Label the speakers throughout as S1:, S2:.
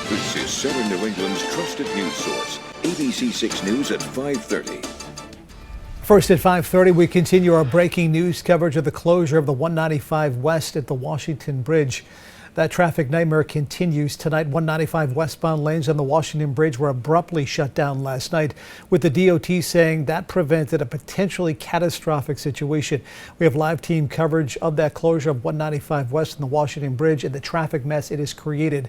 S1: This is Southern New England's trusted news source, ABC 6 News at 5:30.
S2: First at 5:30, we continue our breaking news coverage of the closure of the 195 West at the Washington Bridge. That traffic nightmare continues tonight. 195 westbound lanes on the Washington Bridge were abruptly shut down last night, with the DOT saying that prevented a potentially catastrophic situation. We have live team coverage of that closure of 195 West on the Washington Bridge and the traffic mess it has created,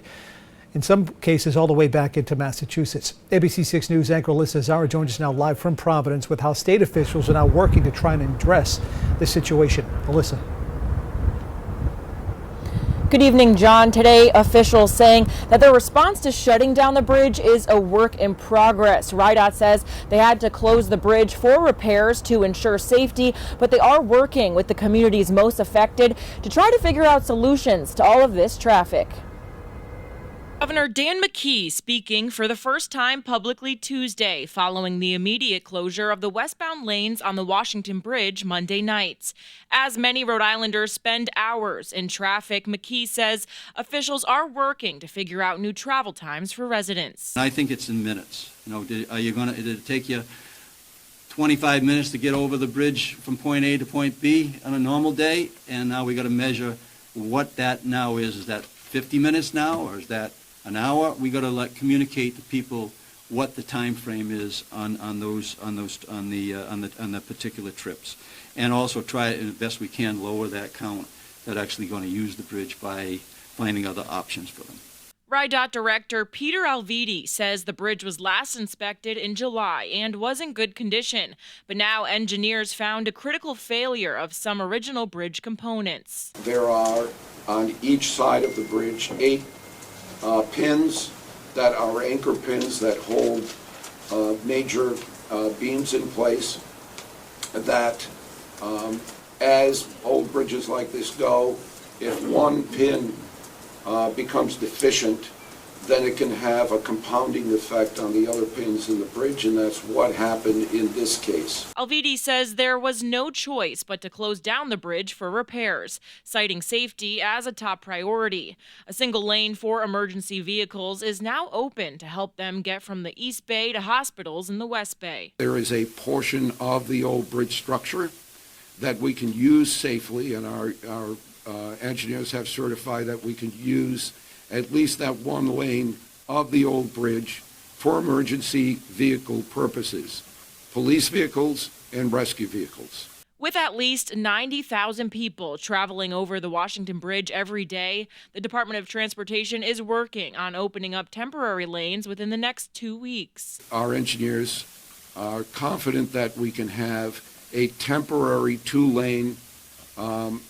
S2: in some cases all the way back into Massachusetts. ABC 6 News anchor Alyssa Zara joins us now live from Providence with how state officials are now working to try and address the situation. Alyssa.
S3: Good evening, John. Today, officials saying that their response to shutting down the bridge is a work in progress. RIDOT says they had to close the bridge for repairs to ensure safety, but they are working with the communities most affected to try to figure out solutions to all of this traffic.
S4: Governor Dan McKee speaking for the first time publicly Tuesday following the immediate closure of the westbound lanes on the Washington Bridge Monday nights. As many Rhode Islanders spend hours in traffic, McKee says officials are working to figure out new travel times for residents.
S5: I think it's in minutes. Did it take you 25 minutes to get over the bridge from point A to point B on a normal day? And now we got to measure what that now is. Is that 50 minutes now, or is that an hour? We got to communicate to people what the time frame is on the particular trips, and also try as best we can lower that count that actually going to use the bridge by finding other options for them.
S4: RIDOT Director Peter Alviti says the bridge was last inspected in July and was in good condition, but now engineers found a critical failure of some original bridge components.
S6: There are on each side of the bridge 8 pins that are anchor pins that hold major beams in place that as old bridges like this go, if one pin becomes deficient, then it can have a compounding effect on the other pins in the bridge, and that's what happened in this case.
S4: Alviti says there was no choice but to close down the bridge for repairs, citing safety as a top priority. A single lane for emergency vehicles is now open to help them get from the East Bay to hospitals in the West Bay.
S6: There is a portion of the old bridge structure that we can use safely, and our engineers have certified that we can use at least that one lane of the old bridge for emergency vehicle purposes, police vehicles and rescue vehicles.
S4: With at least 90,000 people traveling over the Washington Bridge every day, the Department of Transportation is working on opening up temporary lanes within the next 2 weeks.
S6: Our engineers are confident that we can have a temporary 2-lane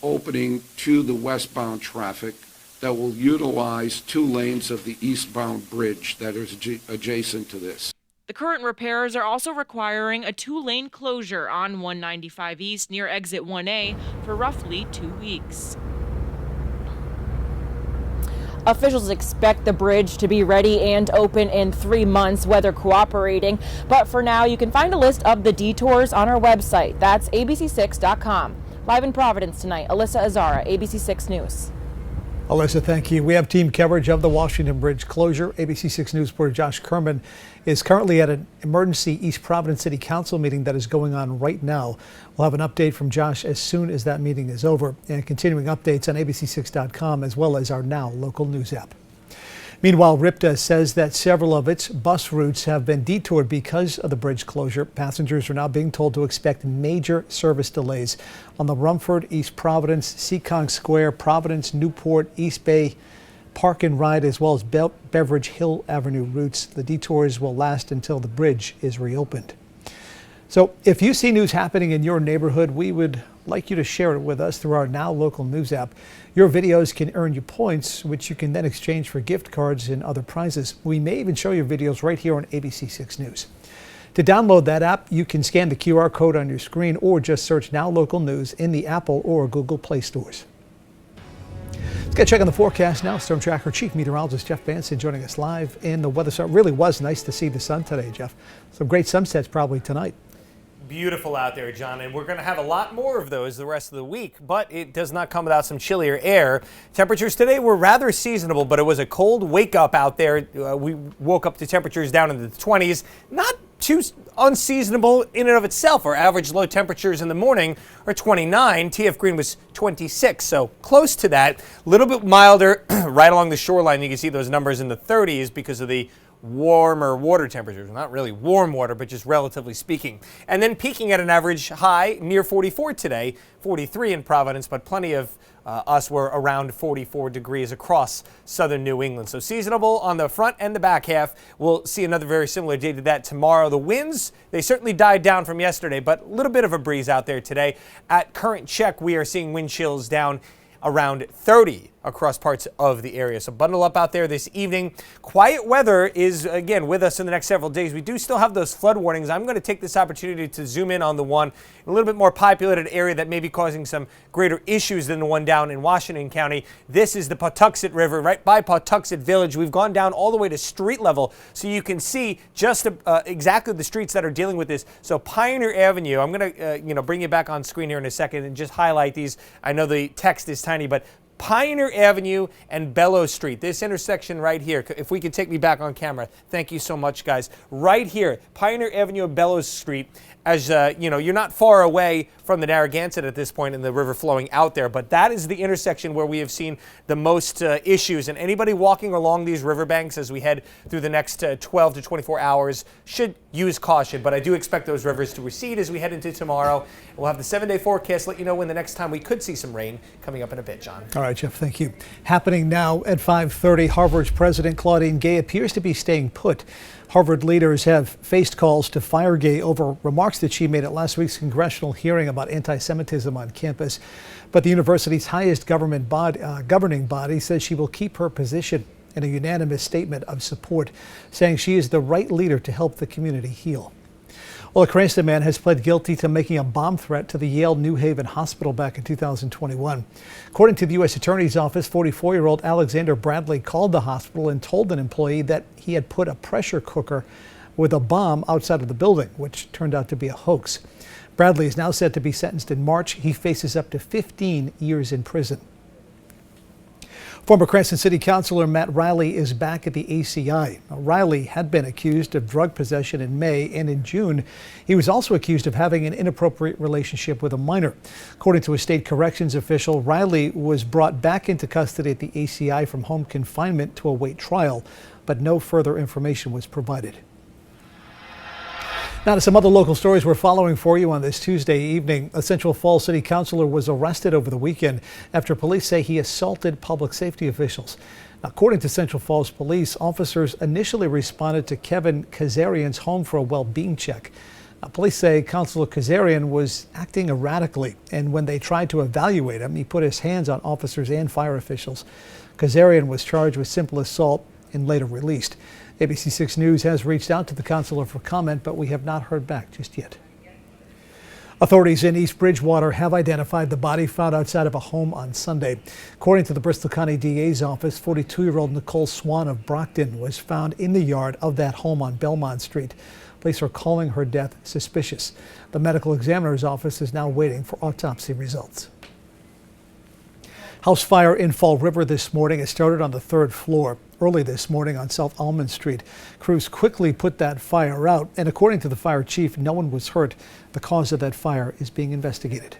S6: opening to the westbound traffic that will utilize 2 lanes of the eastbound bridge that is adjacent to this.
S4: The current repairs are also requiring a 2-lane closure on 195 East near exit 1A for roughly 2 weeks.
S3: Officials expect the bridge to be ready and open in 3 months, weather cooperating. But for now, you can find a list of the detours on our website. That's abc6.com. Live in Providence tonight, Alyssa Azara, ABC 6 News.
S2: Alyssa, thank you. We have team coverage of the Washington Bridge closure. ABC 6 News reporter Josh Kerman is currently at an emergency East Providence City Council meeting that is going on right now. We'll have an update from Josh as soon as that meeting is over, and continuing updates on abc6.com as well as our Now local news app. Meanwhile, RIPTA says that several of its bus routes have been detoured because of the bridge closure. Passengers are now being told to expect major service delays on the Rumford, East Providence, Seekonk Square, Providence, Newport, East Bay, Park and Ride, as well as Beveridge Hill Avenue routes. The detours will last until the bridge is reopened. So if you see news happening in your neighborhood, we would like you to share it with us through our Now local news app. Your videos can earn you points, which you can then exchange for gift cards and other prizes. We may even show your videos right here on ABC 6 News. To download that app, you can scan the QR code on your screen or just search Now Local News in the Apple or Google Play stores. Let's get a check on the forecast now. Storm Tracker Chief Meteorologist Jeff Benson joining us live in the weather. So it really was nice to see the sun today, Jeff. Some great sunsets probably tonight.
S7: beautiful out there, John, and we're going to have a lot more of those the rest of the week, but it does not come without some chillier air. Temperatures today were rather seasonable, but it was a cold wake up out there. We woke up to temperatures down in the 20s. Not too unseasonable in and of itself. Our average low temperatures in the morning are 29. TF Green was 26, so close to that. A little bit milder right along the shoreline. You can see those numbers in the 30s because of the warmer water temperatures. Not really warm water, but just relatively speaking. And then peaking at an average high near 44 today, 43 in Providence, but plenty of us were around 44 degrees across southern New England. So seasonable on the front and the back half. We'll see another very similar day to that tomorrow. The winds, they certainly died down from yesterday, but a little bit of a breeze out there today. At current check, we are seeing wind chills down around 30 across parts of the area. So bundle up out there this evening. Quiet weather is, again, with us in the next several days. We do still have those flood warnings. I'm going to take this opportunity to zoom in on the one in a little bit more populated area that may be causing some greater issues than the one down in Washington County. This is the Pawtuxet River right by Pawtuxet Village. We've gone down all the way to street level so you can see just exactly the streets that are dealing with this. So Pioneer Avenue, I'm going to bring you back on screen here in a second and just highlight these. I know the text is tiny, but Pioneer Avenue and Bellows Street, this intersection right here. If we could take me back on camera, thank you so much, guys. Right here, Pioneer Avenue and Bellows Street. As you're not far away from the Narragansett at this point in the river flowing out there, but that is the intersection where we have seen the most issues. And anybody walking along these riverbanks as we head through the next 12 to 24 hours should use caution. But I do expect those rivers to recede as we head into tomorrow. We'll have the 7-day forecast, let you know when the next time we could see some rain coming up in a bit, John.
S2: All right, Jeff, thank you. Happening now at 5:30, Harvard's President Claudine Gay appears to be staying put. Harvard leaders have faced calls to fire Gay over remarks that she made at last week's congressional hearing about anti-Semitism on campus. But the university's highest governing body says she will keep her position in a unanimous statement of support, saying she is the right leader to help the community heal. Well, a Cranston man has pled guilty to making a bomb threat to the Yale New Haven Hospital back in 2021. According to the U.S. Attorney's Office, 44-year-old Alexander Bradley called the hospital and told an employee that he had put a pressure cooker with a bomb outside of the building, which turned out to be a hoax. Bradley is now set to be sentenced in March. He faces up to 15 years in prison. Former Cranston City Councilor Matt Riley is back at the ACI. Now, Riley had been accused of drug possession in May, and in June, he was also accused of having an inappropriate relationship with a minor. According to a state corrections official, Riley was brought back into custody at the ACI from home confinement to await trial, but no further information was provided. Now to some other local stories we're following for you on this Tuesday evening. A Central Falls City Councilor was arrested over the weekend after police say he assaulted public safety officials. Now, according to Central Falls Police, officers initially responded to Kevin Kazarian's home for a well-being check. Now, police say Councilor Kazarian was acting erratically, and when they tried to evaluate him, he put his hands on officers and fire officials. Kazarian was charged with simple assault and later released. ABC6 News has reached out to the councilor for comment, but we have not heard back just yet. Authorities in East Bridgewater have identified the body found outside of a home on Sunday. According to the Bristol County DA's office, 42-year-old Nicole Swan of Brockton was found in the yard of that home on Belmont Street. Police are calling her death suspicious. The medical examiner's office is now waiting for autopsy results. House fire in Fall River this morning. It started on the 3rd floor. Early this morning on South Almond Street, crews quickly put that fire out, and according to the fire chief, no one was hurt. The cause of that fire is being investigated.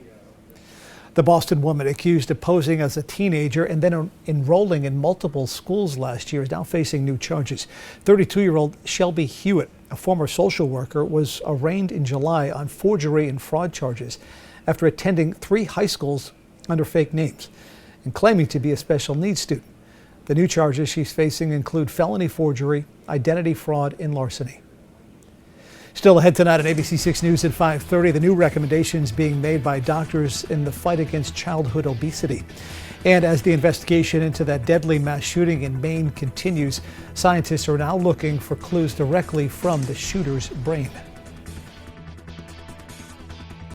S2: The Boston woman accused of posing as a teenager and then enrolling in multiple schools last year is now facing new charges. 32-year-old Shelby Hewitt, a former social worker, was arraigned in July on forgery and fraud charges after attending 3 high schools under fake names and claiming to be a special needs student. The new charges she's facing include felony forgery, identity fraud, and larceny. Still ahead tonight on ABC6 News at 5:30, the new recommendations being made by doctors in the fight against childhood obesity. And as the investigation into that deadly mass shooting in Maine continues, scientists are now looking for clues directly from the shooter's brain.